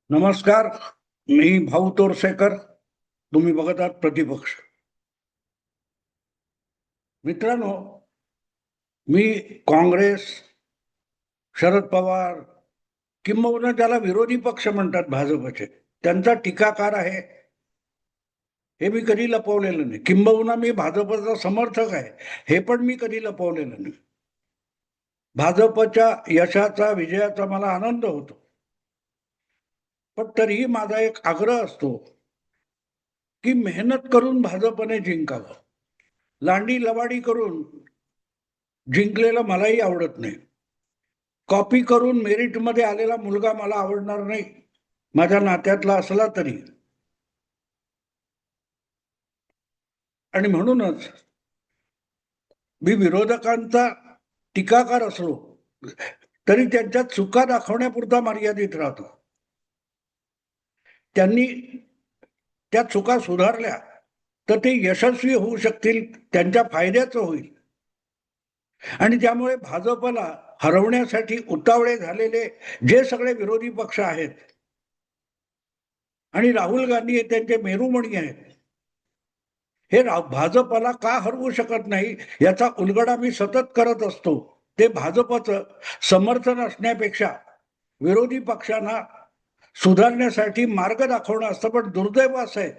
नमस्कार. मी भाऊ तोरसेकर. तुम्ही बघत आहात प्रतिपक्ष. मित्रांनो, मी काँग्रेस, शरद पवार किंबहुना ज्याला विरोधी पक्ष म्हणतात भाजपचे, त्यांचा टीकाकार आहे हे मी कधी लपवलेलं नाही. किंबहुना मी भाजपचा समर्थक आहे हे पण मी कधी लपवलेलं नाही. भाजपच्या यशाचा, विजयाचा मला आनंद होतो. पण तरीही माझा एक आग्रह असतो की मेहनत करून भाजपने जिंकावं. लांडी लवाडी करून जिंकलेलं मलाही आवडत नाही. कॉपी करून मेरिटमध्ये आलेला मुलगा मला आवडणार नाही, माझ्या नात्यातला असला तरी. आणि म्हणूनच मी विरोधकांचा टीकाकार असलो तरी त्यांच्या चुका दाखवण्यापुरता मर्यादित राहतो. त्यांनी त्या चुका सुधारल्या तर ते यशस्वी होऊ शकतील, त्यांच्या फायद्याचं होईल. आणि त्यामुळे भाजपला हरवण्यासाठी उतावळे झालेले जे सगळे विरोधी पक्ष आहेत आणि राहुल गांधी हे त्यांचे मेरुमणी आहेत, हे भाजपला का हरवू शकत नाही याचा उलगडा मी सतत करत असतो. ते भाजपचं समर्थन असण्यापेक्षा विरोधी पक्षांना सुधारण्यासाठी मार्ग दाखवणं असतं. पण दुर्दैव असं आहे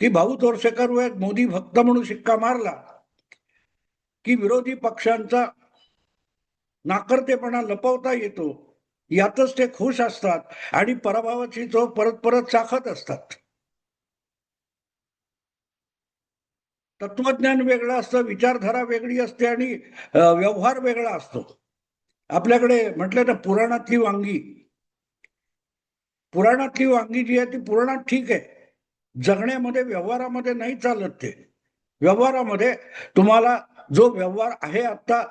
की भाऊ तोरसेकर मोदी भक्त म्हणून शिक्का मारला की विरोधी पक्षांचा नाकर्तेपणा लपवता येतो, यातच ते खुश असतात आणि पराभवाची चव परत परत चाखत असतात. तत्वज्ञान वेगळं असतं, विचारधारा वेगळी असते आणि व्यवहार वेगळा असतो. आपल्याकडे म्हटलं तर पुराणातली वांगी जी आहे ती पुराणात ठीक आहे, जगण्यामध्ये व्यवहारामध्ये नाही चालत. ते व्यवहारामध्ये तुम्हाला जो व्यवहार आहे आता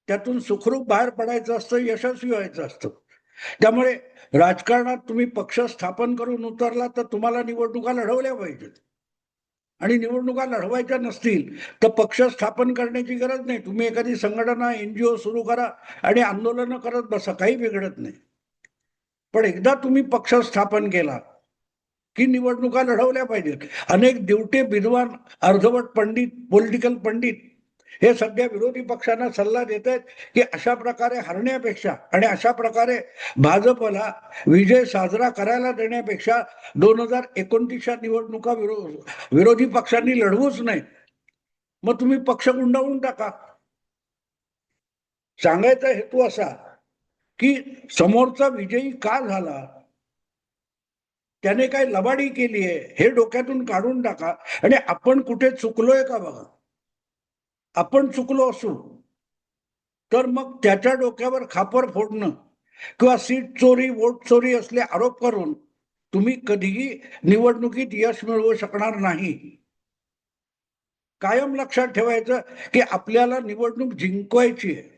त्यातून सुखरूप बाहेर पडायचं असतं, यशस्वी व्हायचं असतं. त्यामुळे राजकारणात तुम्ही पक्ष स्थापन करून उतरला तर तुम्हाला निवडणुका लढवल्या पाहिजेत. आणि निवडणुका लढवायच्या नसतील तर पक्ष स्थापन करण्याची गरज नाही. तुम्ही एखादी संघटना, एनजीओ सुरू करा आणि आंदोलन करत बसा, काही बिघडत नाही. पण एकदा तुम्ही पक्ष स्थापन केला की निवडणुका लढवल्या पाहिजेत. अनेक दिवटे विद्वान, अर्धवट पंडित, पॉलिटिकल पंडित हे सध्या विरोधी पक्षांना सल्ला देत आहेत की अशा प्रकारे हरण्यापेक्षा आणि अशा प्रकारे भाजपला विजय साजरा करायला देण्यापेक्षा 2029च्या निवडणुका विरोधी पक्षांनी लढवूच नाही. मग तुम्ही पक्ष गुंडाळून टाका. सांगायचा हेतू असा की समोरचा विजयी का झाला, त्याने काय लबाडी केली आहे हे डोक्यातून काढून टाका आणि आपण कुठे चुकलोय का बघा. आपण चुकलो असू तर मग त्याच्या डोक्यावर खापर फोडणं किंवा सीट चोरी, वोट चोरी असले आरोप करून तुम्ही कधीही निवडणुकीत यश मिळवू शकणार नाही. कायम लक्षात ठेवायचं की आपल्याला निवडणूक जिंकवायची आहे.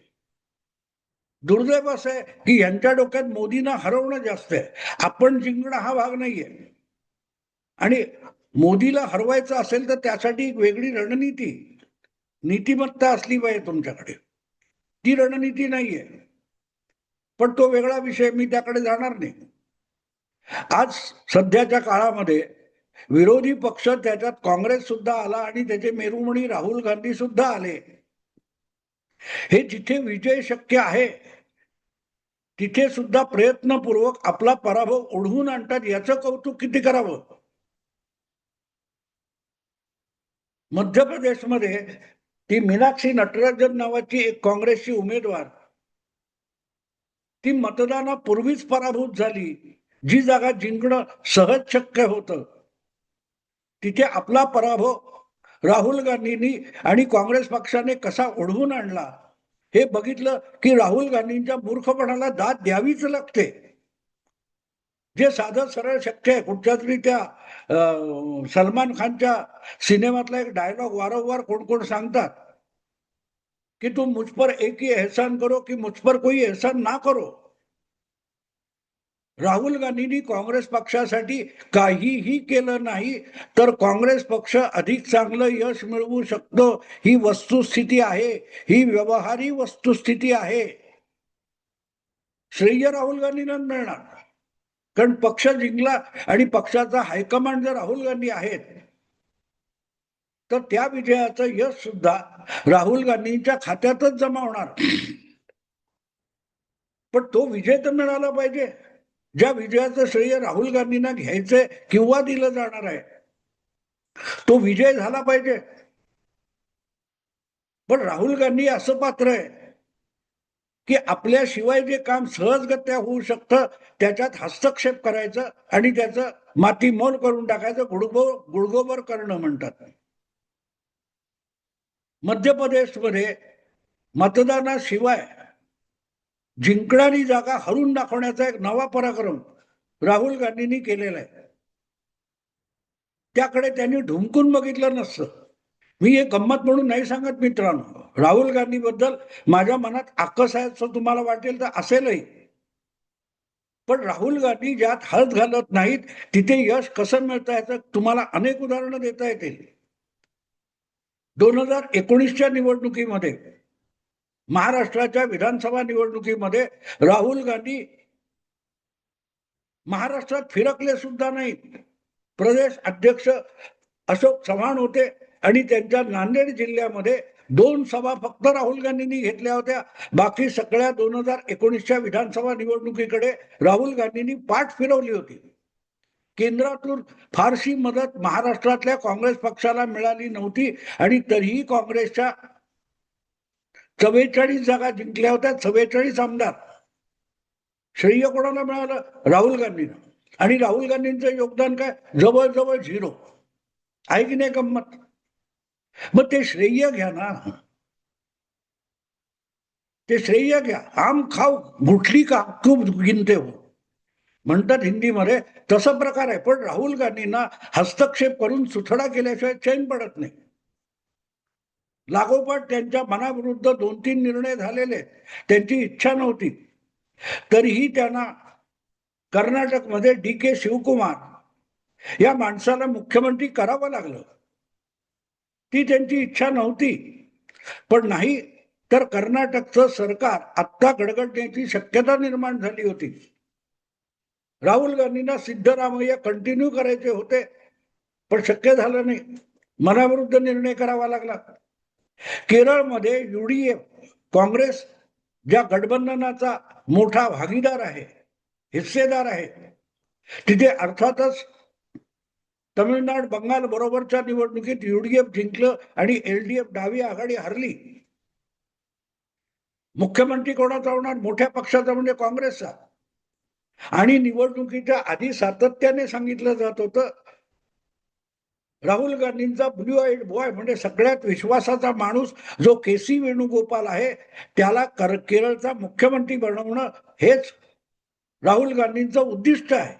दुर्दैव असं आहे की यांच्या डोक्यात मोदींना हरवणं जास्त आहे, आपण जिंकणं हा भाग नाहीये. आणि मोदीला हरवायचं असेल तर त्यासाठी एक वेगळी रणनीती, नीतिमत्ता असली पाहिजे तुमच्याकडे. ती रणनीती नाहीये. पण तो वेगळा विषय, मी त्याकडे जाणार नाही. आज सध्याच्या काळामध्ये विरोधी पक्ष, त्याच्यात काँग्रेस सुद्धा आला आणि त्याचे मेरुमणी राहुल गांधी सुद्धा आले. हे जिथे विजय शक्य आहे तिथे सुद्धा प्रयत्नपूर्वक आपला पराभव ओढवून आणतात. याचं कौतुक किती करावं. मध्य प्रदेशमध्ये ती मीनाक्षी नटराजन नावाची एक काँग्रेसची उमेदवार, ती मतदानापूर्वीच पराभूत झाली. जी जागा जिंकणं सहज शक्य होतं तिथे आपला पराभव राहुल गांधींनी आणि काँग्रेस पक्षाने कसा ओढवून आणला हे बघितलं की राहुल गांधींच्या मूर्खपणाला दाद द्यावीच लागते. जे साधं सरळ शक्य आहे. कुठच्या तरी त्या सलमान खानच्या सिनेमातला एक डायलॉग वारंवार कोण कोण सांगतात की तुम मुझ पर एक ही एहसान करो कि मुझ पर कोई एहसान ना करो. राहुल गांधींनी काँग्रेस पक्षासाठी काहीही केलं नाही तर काँग्रेस पक्ष अधिक चांगलं यश मिळवू शकतो. ही वस्तुस्थिती आहे, ही व्यवहारी वस्तुस्थिती आहे. श्रेय राहुल गांधींना मिळणार. कारण पक्ष जिंकला आणि पक्षाचा हायकमांड जर राहुल गांधी आहेत तर त्या विजयाचं यश सुद्धा राहुल गांधींच्या खात्यातच जमा होणार. पण तो विजय तर मिळाला पाहिजे. ज्या विजयाचं श्रेय राहुल गांधींना घ्यायचंय किंवा दिलं जाणार आहे तो विजय झाला पाहिजे. पण राहुल गांधी असं पात्र आहे की आपल्याशिवाय जे काम सहजगत्या होऊ शकतं त्याच्यात हस्तक्षेप करायचं आणि त्याचं मातीमोल करून टाकायचं, गुडगोबर करणं म्हणतात. मध्य प्रदेशमध्ये मतदानाशिवाय जिंकणारी जागा हरून दाखवण्याचा एक नवा पराक्रम राहुल गांधींनी केलेला आहे. त्याकडे त्यांनी ढुंकून बघितलं नसतं. मी हे गंमत म्हणून नाही सांगत मित्रांनो. राहुल गांधी बद्दल माझ्या मनात आकस आहे असं तुम्हाला वाटेल तर असेलही. पण राहुल गांधी ज्यात हळद घालत नाहीत तिथे यश कसं मिळतं याचं तुम्हाला अनेक उदाहरणं देता येतील. 2019च्या निवडणुकीमध्ये, महाराष्ट्राच्या विधानसभा निवडणुकीमध्ये राहुल गांधी महाराष्ट्रात फिरकले सुद्धा नाहीत. प्रदेश अध्यक्ष अशोक चव्हाण होते आणि त्यांच्या नांदेड जिल्ह्यामध्ये 2 सभा फक्त राहुल गांधींनी घेतल्या होत्या. बाकी सगळ्या 2019च्या विधानसभा निवडणुकीकडे राहुल गांधींनी पाठ फिरवली होती. केंद्रातून फारशी मदत महाराष्ट्रातल्या काँग्रेस पक्षाला मिळाली नव्हती आणि तरीही काँग्रेसच्या 44 जागा जिंकल्या होत्या. 44 आमदार. श्रेय कोणाला मिळालं? राहुल गांधींना. आणि राहुल गांधींचं योगदान काय? जवळजवळ 0 आहे की नाही गंमत? मग ते श्रेय घ्या ना, ते श्रेय घ्या. आम खाऊ गुठली का खूप गिनते हो म्हणतात हिंदीमध्ये, तसा प्रकार आहे. पण राहुल गांधींना हस्तक्षेप करून सुथडा केल्याशिवाय चैन पडत नाही. लागोपाठ त्यांच्या मनाविरुद्ध 2-3 निर्णय झालेले, त्यांची इच्छा नव्हती तरीही त्यांना कर्नाटकमध्ये DK शिवकुमार या माणसाला मुख्यमंत्री करावं लागलं. ती त्यांची इच्छा नव्हती. पण नाही तर कर्नाटकचं सरकार आत्ता गडगडण्याची शक्यता निर्माण झाली होती. राहुल गांधींना सिद्धरामय्या कंटिन्यू करायचे होते पण शक्य झालं नाही. मनाविरुद्ध निर्णय करावा लागला. केरळमध्ये UDF काँग्रेस ज्या गठबंधनाचा मोठा भागीदार आहे, हिस्सेदार आहे, तिथे अर्थातच तमिळनाड बंगाल बरोबरच्या निवडणुकीत UDF जिंकलं आणि LDF डावी आघाडी हरली. मुख्यमंत्री कोणाचा होणार? मोठ्या पक्षाचा म्हणजे काँग्रेसचा. आणि निवडणुकीच्या आधी सातत्याने सांगितलं जात होतं राहुल गांधींचा ब्लू आईड बॉय म्हणजे सगळ्यात विश्वासाचा माणूस जो KC वेणुगोपाल आहे त्याला केरळचा मुख्यमंत्री बनवणं हेच राहुल गांधींचं उद्दिष्ट आहे.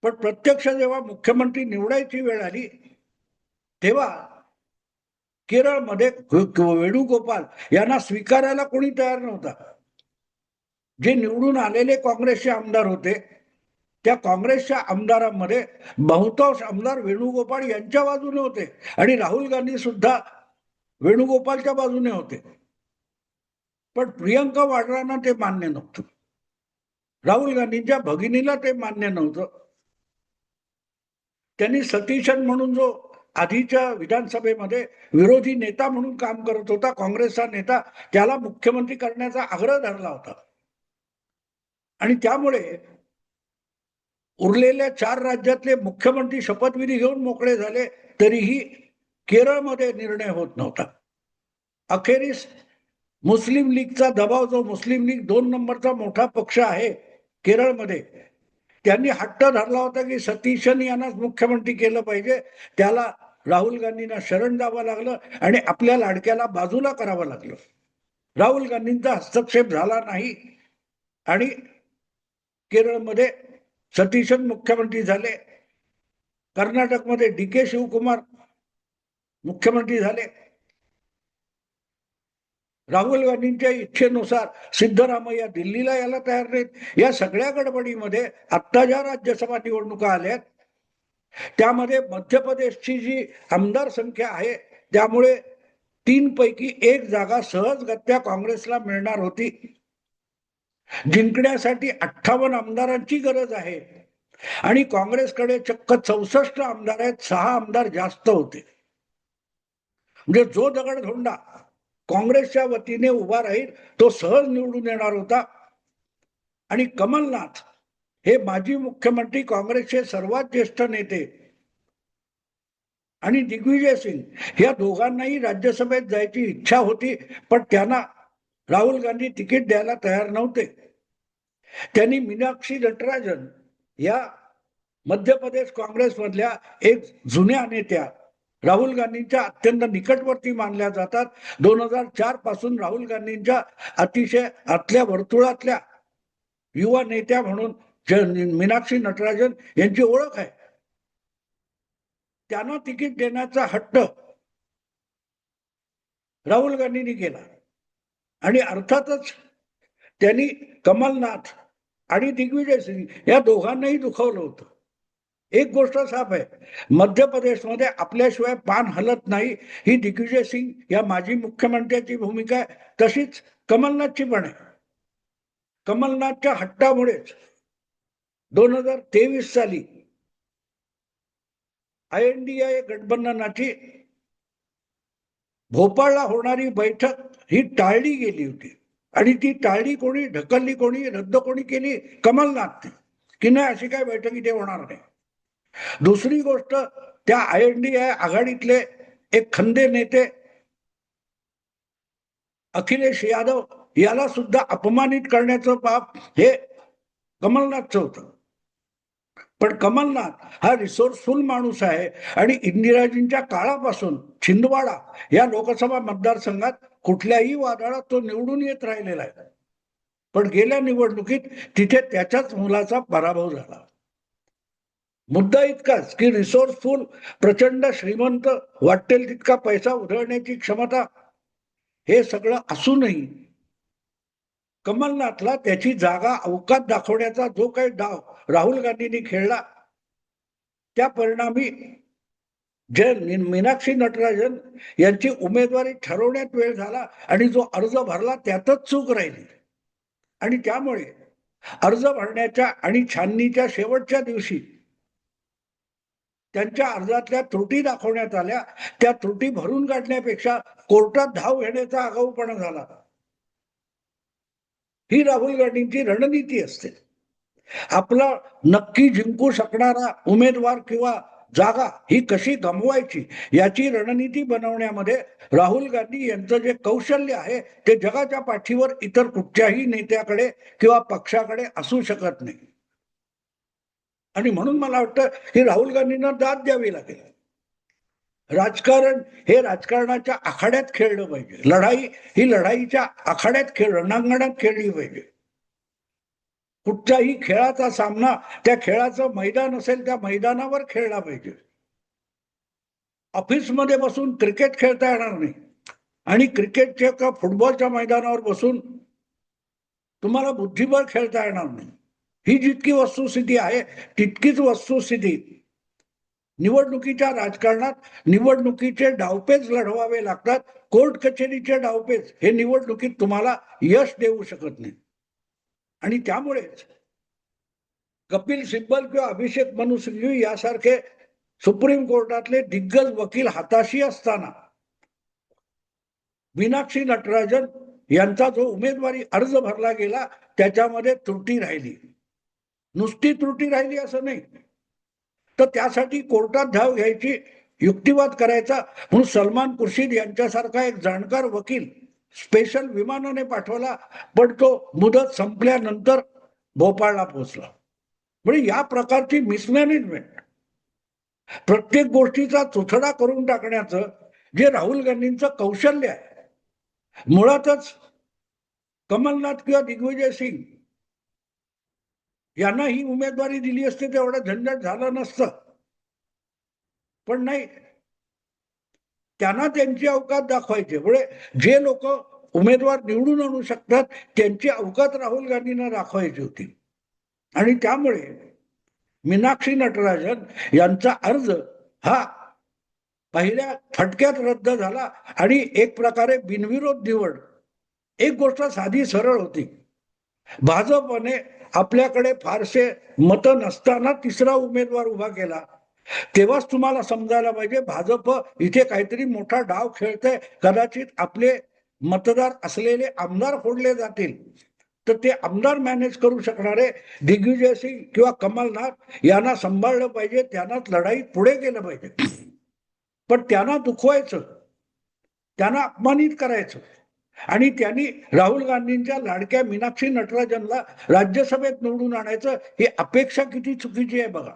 पण प्रत्यक्ष जेव्हा मुख्यमंत्री निवडायची वेळ आली तेव्हा केरळमध्ये वेणुगोपाल यांना स्वीकारायला कोणी तयार नव्हता. जे निवडून आलेले काँग्रेसचे आमदार होते त्या काँग्रेसच्या आमदारांमध्ये बहुतांश आमदार वेणुगोपाल यांच्या बाजूने होते आणि राहुल गांधी सुद्धा वेणुगोपालच्या बाजूने होते. पण प्रियंका वाड्रांना ते मान्य नव्हतं. राहुल गांधींच्या भगिनीला ते मान्य नव्हतं. त्यांनी सतीशन म्हणून जो आधीच्या विधानसभेमध्ये विरोधी नेता म्हणून काम करत होता, काँग्रेसचा नेता, त्याला मुख्यमंत्री करण्याचा आग्रह धरला होता. आणि त्यामुळे उरलेल्या 4 राज्यातले मुख्यमंत्री शपथविधी घेऊन मोकळे झाले तरीही केरळमध्ये निर्णय होत नव्हता. अखेरीस मुस्लिम लीगचा दबाव, जो मुस्लिम लीग 2 नंबरचा मोठा पक्ष आहे केरळमध्ये, त्यांनी हट्ट धरला होता की सतीशन यांनाच मुख्यमंत्री केलं पाहिजे. त्याला राहुल गांधींना शरण जावं लागलं आणि आपल्या लाडक्याला बाजूला करावं लागलं. राहुल गांधींचा हस्तक्षेप झाला नाही आणि केरळमध्ये सतीशन मुख्यमंत्री झाले. कर्नाटकमध्ये DK शिवकुमार मुख्यमंत्री झाले. राहुल गांधींच्या इच्छेनुसार सिद्धरामय्या दिल्लीला यायला तयार नाहीत. या सगळ्या गडबडीमध्ये आत्ता ज्या राज्यसभा निवडणुका आल्यात त्यामध्ये मध्य प्रदेशची जी आमदार संख्या आहे त्यामुळे 3 पैकी 1 जागा सहजगत्या काँग्रेसला मिळणार होती. जिंकण्यासाठी 58 आमदारांची गरज आहे आणि काँग्रेसकडे चक्क 64 आमदार आहेत, 6 आमदार जास्त होते. म्हणजे जो दगडधोंडा काँग्रेसच्या वतीने उभा राहील तो सहज निवडून येणार होता. आणि कमलनाथ हे माजी मुख्यमंत्री, काँग्रेसचे सर्वात ज्येष्ठ नेते, आणि दिग्विजय सिंग या दोघांनाही राज्यसभेत जायची इच्छा होती, पण त्यांना राहुल गांधी तिकीट द्यायला तयार नव्हते. त्यांनी मीनाक्षी नटराजन या मध्य प्रदेश काँग्रेसमधल्या एक जुन्या नेत्या, राहुल गांधींच्या अत्यंत निकटवर्ती मानल्या जातात. 2004 पासून राहुल गांधींच्या अतिशय आतल्या वर्तुळातल्या युवा नेत्या म्हणून मीनाक्षी नटराजन यांची ओळख आहे. त्यांना तिकीट देण्याचा हट्ट राहुल गांधींनी केला आणि अर्थातच त्यांनी कमलनाथ आणि दिग्विजय सिंग या दोघांनाही दुखवलं होतं. एक गोष्ट साफ आहे, मध्य प्रदेशमध्ये आपल्याशिवाय पान हलत नाही ही दिग्विजय सिंग या माजी मुख्यमंत्र्याची भूमिका आहे. तशीच कमलनाथची पण आहे. कमलनाथच्या हट्टामुळेच 2023 साली INDA गठबंधनाची भोपाळला होणारी बैठक ही टाळली गेली होती. आणि ती टाळली कोणी, ढकलली कोणी, रद्द कोणी केली? कमलनाथ, की नाही अशी काय बैठक इथे होणार नाही. दुसरी गोष्ट, त्या INDA आघाडीतले एक खंदे नेते अखिलेश यादव याला सुद्धा अपमानित करण्याचं पाप हे कमलनाथचं होतं. पण कमलनाथ हा रिसोर्सफुल माणूस आहे आणि इंदिराजींच्या काळापासून छिंदवाडा या लोकसभा मतदारसंघात कुठल्याही वादळात तो निवडून येत राहिलेला आहे. पण गेल्या निवडणुकीत तिथे त्याच्याच मुलाचा पराभव झाला. मुद्दा इतकाच की रिसोर्सफुल, प्रचंड श्रीमंत, वाटेल तितका पैसा उधळण्याची क्षमता हे सगळं असूनही कमलनाथला त्याची जागा अवकात दाखवण्याचा जो काही डाव राहुल गांधींनी खेळला, त्या परिणामी जे मीनाक्षी नटराजन यांची उमेदवारी ठरवण्यात वेळ झाला आणि जो अर्ज भरला त्यातच चूक राहिली. आणि त्यामुळे अर्ज भरण्याच्या आणि छाननीच्या शेवटच्या दिवशी त्यांच्या अर्जातल्या त्रुटी दाखवण्यात आल्या. त्या त्रुटी भरून काढण्यापेक्षा कोर्टात धाव घेण्याचा आगाऊपणा झाला. ही राहुल गांधींची रणनीती असते. आपला नक्की जिंकू शकणारा उमेदवार किंवा जागा ही कशी गमवायची याची रणनीती बनवण्यामध्ये राहुल गांधी यांचं जे कौशल्य आहे ते जगाच्या पाठीवर इतर कुठच्याही नेत्याकडे किंवा पक्षाकडे असू शकत नाही. आणि म्हणून मला वाटतं की राहुल गांधींना दाद द्यावी लागेल. राजकारण हे राजकारणाच्या आखाड्यात खेळलं पाहिजे. लढाई ही लढाईच्या आखाड्यात रणांगणात खेळली पाहिजे. कुठच्याही खेळाचा सामना त्या खेळाचं मैदान असेल त्या मैदानावर खेळला पाहिजे. ऑफिसमध्ये बसून क्रिकेट खेळता येणार नाही आणि क्रिकेटच्या का फुटबॉलच्या मैदानावर बसून तुम्हाला बुद्धिबळ खेळता येणार नाही. ही जितकी वस्तुस्थिती आहे तितकीच वस्तुस्थिती निवडणुकीच्या राजकारणात निवडणुकीचे डावपेच लढवावे लागतात. कोर्ट कचेरीचे डावपेच हे निवडणुकीत तुम्हाला यश देऊ शकत नाही. आणि त्यामुळेच कपिल सिब्बल किंवा अभिषेक मनु सिंघवी यासारखे सुप्रीम कोर्टातले दिग्गज वकील हाताशी असताना मीनाक्षी नटराजन यांचा जो उमेदवारी अर्ज भरला गेला त्याच्यामध्ये त्रुटी राहिली. नुसती त्रुटी राहिली असं नाही, तर त्यासाठी कोर्टात धाव घ्यायची, युक्तिवाद करायचा म्हणून सलमान खुर्शीद यांच्यासारखा एक जाणकार वकील स्पेशल विमानाने पाठवला, पण तो मुदत संपल्यानंतर भोपाळला पोहोचला. म्हणजे या प्रकारची मिसमॅनेजमेंट, प्रत्येक गोष्टीचा चुथडा करून टाकण्याचं जे राहुल गांधींचं कौशल्य आहे, मुळातच कमलनाथ किंवा दिग्विजय सिंग यांना ही उमेदवारी दिली असते तर एवढं झंझट झालं नसतं. पण नाही, त्यांना त्यांची अवकात दाखवायची. म्हणजे जे लोक उमेदवार निवडून आणू शकतात त्यांची अवकात राहुल गांधींना दाखवायची होती. आणि त्यामुळे मीनाक्षी नटराजन यांचा अर्ज हा पहिल्या फटक्यात रद्द झाला आणि एक प्रकारे बिनविरोध निवड. एक गोष्ट साधी सरळ होती, भाजपने आपल्याकडे फारसे मत नसताना तिसरा उमेदवार उभा केला, तेव्हाच तुम्हाला समजायला पाहिजे भाजप इथे काहीतरी मोठा डाव खेळतंय. कदाचित आपले मतदार असलेले आमदार फोडले जातील, तर ते आमदार मॅनेज करू शकणारे दिग्विजय सिंग किंवा कमलनाथ यांना सांभाळलं पाहिजे, त्यांनाच लढाईत पुढे गेलं पाहिजे. पण त्यांना दुखवायचं, त्यांना अपमानित करायचं आणि त्यांनी राहुल गांधींच्या लाडक्या मीनाक्षी नटराजनला राज्यसभेत निवडून आणायचं, ही अपेक्षा किती चुकीची आहे बघा.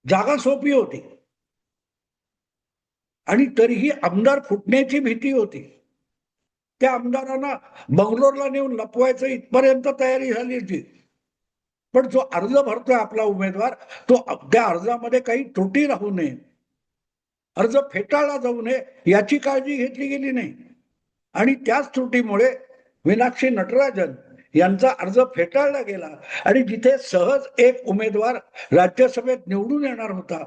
जागा सोपी होती आणि तरीही आमदार फुटण्याची भीती होती. त्या आमदारांना बंगलोरला नेऊन लपवायचं इथपर्यंत तयारी झाली होती. पण जो अर्ज भरतोय आपला उमेदवार, तो त्या अर्जामध्ये काही त्रुटी राहू नये, अर्ज फेटाळला जाऊ नये याची काळजी घेतली गेली नाही. आणि त्याच त्रुटीमुळे मीनाक्षी नटराजन यांचा अर्ज फेटाळला गेला आणि जिथे सहज एक उमेदवार राज्यसभेत निवडून येणार होता,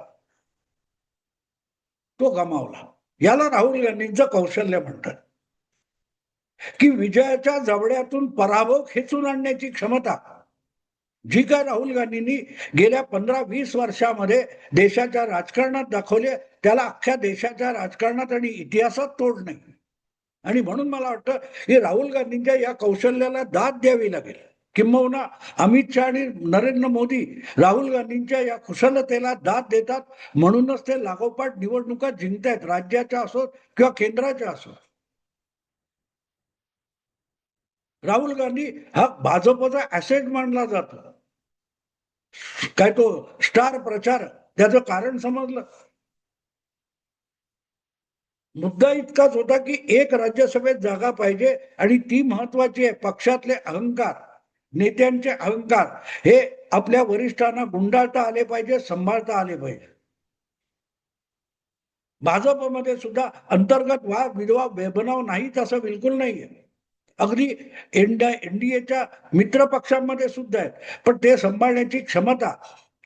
तो गमावला. याला राहुल गांधींचं कौशल्य म्हणतात, की विजयाच्या जवळ्यातून पराभव खेचून आणण्याची क्षमता जी काय राहुल गांधींनी गेल्या 15-20 वर्षामध्ये देशाच्या राजकारणात दाखवले, त्याला अख्ख्या देशाच्या राजकारणात आणि इतिहासात तोड नाही. आणि म्हणून मला वाटतं की राहुल गांधींच्या या कौशल्याला दाद द्यावी लागेल. किंबहुना अमित शहा आणि नरेंद्र मोदी राहुल गांधींच्या या कुशलतेला दाद देतात, म्हणूनच ते लागोपाठ निवडणुका जिंकतायत, राज्याच्या असोत किंवा केंद्राच्या असोत. राहुल गांधी हा भाजपचा ऍसेट मानला जातो. काय तो स्टार प्रचार, त्याचं कारण समजलं. मुद्दा इतकाच होता की एक राज्यसभेत जागा पाहिजे आणि ती महत्वाची आहे. पक्षातले अहंकार, नेत्यांचे अहंकार हे आपल्या वरिष्ठांना गुंडाळता आले पाहिजे, सांभाळता आले पाहिजे. भाजपमध्ये सुद्धा अंतर्गत वाद विधवा बेबनाव नाहीच असं बिलकुल नाहीये. अगदी एनडीएच्या मित्र पक्षांमध्ये सुद्धा आहेत, पण ते सांभाळण्याची क्षमता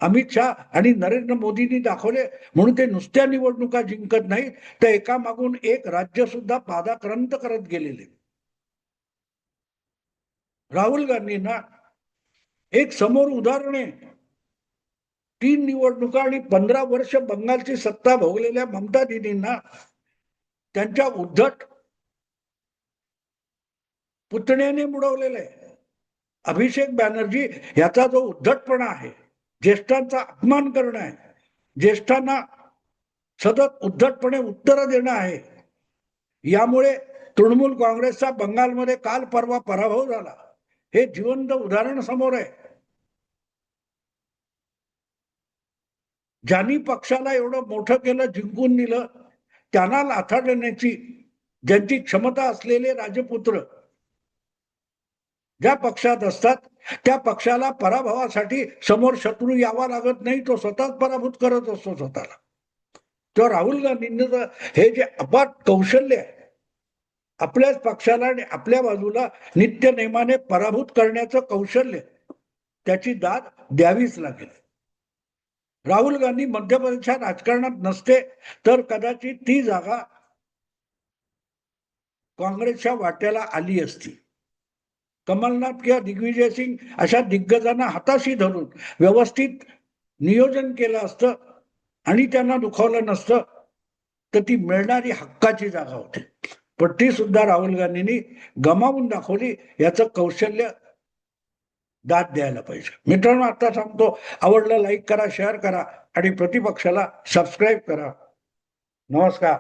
अमित शहा आणि नरेंद्र मोदींनी दाखवले, म्हणून ते नुसत्या निवडणुका जिंकत नाहीत, तर एकामागून एक राज्य सुद्धा पादाक्रांत करत गेलेले. राहुल गांधींना एक समोर उदाहरण आहे. 3 निवडणुका आणि 15 वर्ष बंगालची सत्ता भोगलेल्या ममता दीदींना त्यांच्या उद्धट पुतण्याने बुडवलेलं आहे. अभिषेक बॅनर्जी याचा जो उद्धटपणा आहे, ज्येष्ठांचा अपमान करणं आहे, ज्येष्ठांना सतत उद्धटपणे उत्तर देणं आहे, यामुळे तृणमूल काँग्रेसचा बंगालमध्ये काल परवा पराभव झाला. हे जिवंत उदाहरण समोर आहे. ज्यांनी पक्षाला एवढं मोठं केलं, जिंकून दिलं, त्यांना लाथाडण्याची ज्यांची क्षमता असलेले राजपुत्र ज्या पक्षात असतात, त्या पक्षाला पराभवासाठी समोर शत्रू यावा लागत नाही, तो स्वतःच पराभूत करत असतो स्वतःला. तर राहुल गांधींचं हे जे अपाट कौशल्य आहे, आपल्याच पक्षाला आणि आपल्या बाजूला नित्य नेमाने पराभूत करण्याचं कौशल्य, त्याची दाद द्यावीच लागेल. राहुल गांधी मध्य प्रदेशच्या राजकारणात नसते तर कदाचित ती जागा काँग्रेसच्या वाट्याला आली असती. कमलनाथ किंवा दिग्विजय सिंग अशा दिग्गजांना हाताशी धरून व्यवस्थित नियोजन केलं असतं आणि त्यांना दुखावलं नसतं, तर ती मिळणारी हक्काची जागा होती. पण ती सुद्धा राहुल गांधींनी गमावून दाखवली. याचं कौशल्य दाद द्यायला पाहिजे. मित्रांनो, आता सांगतो, आवडलं लाईक करा, शेअर करा आणि प्रतिपक्षाला सबस्क्राईब करा. नमस्कार.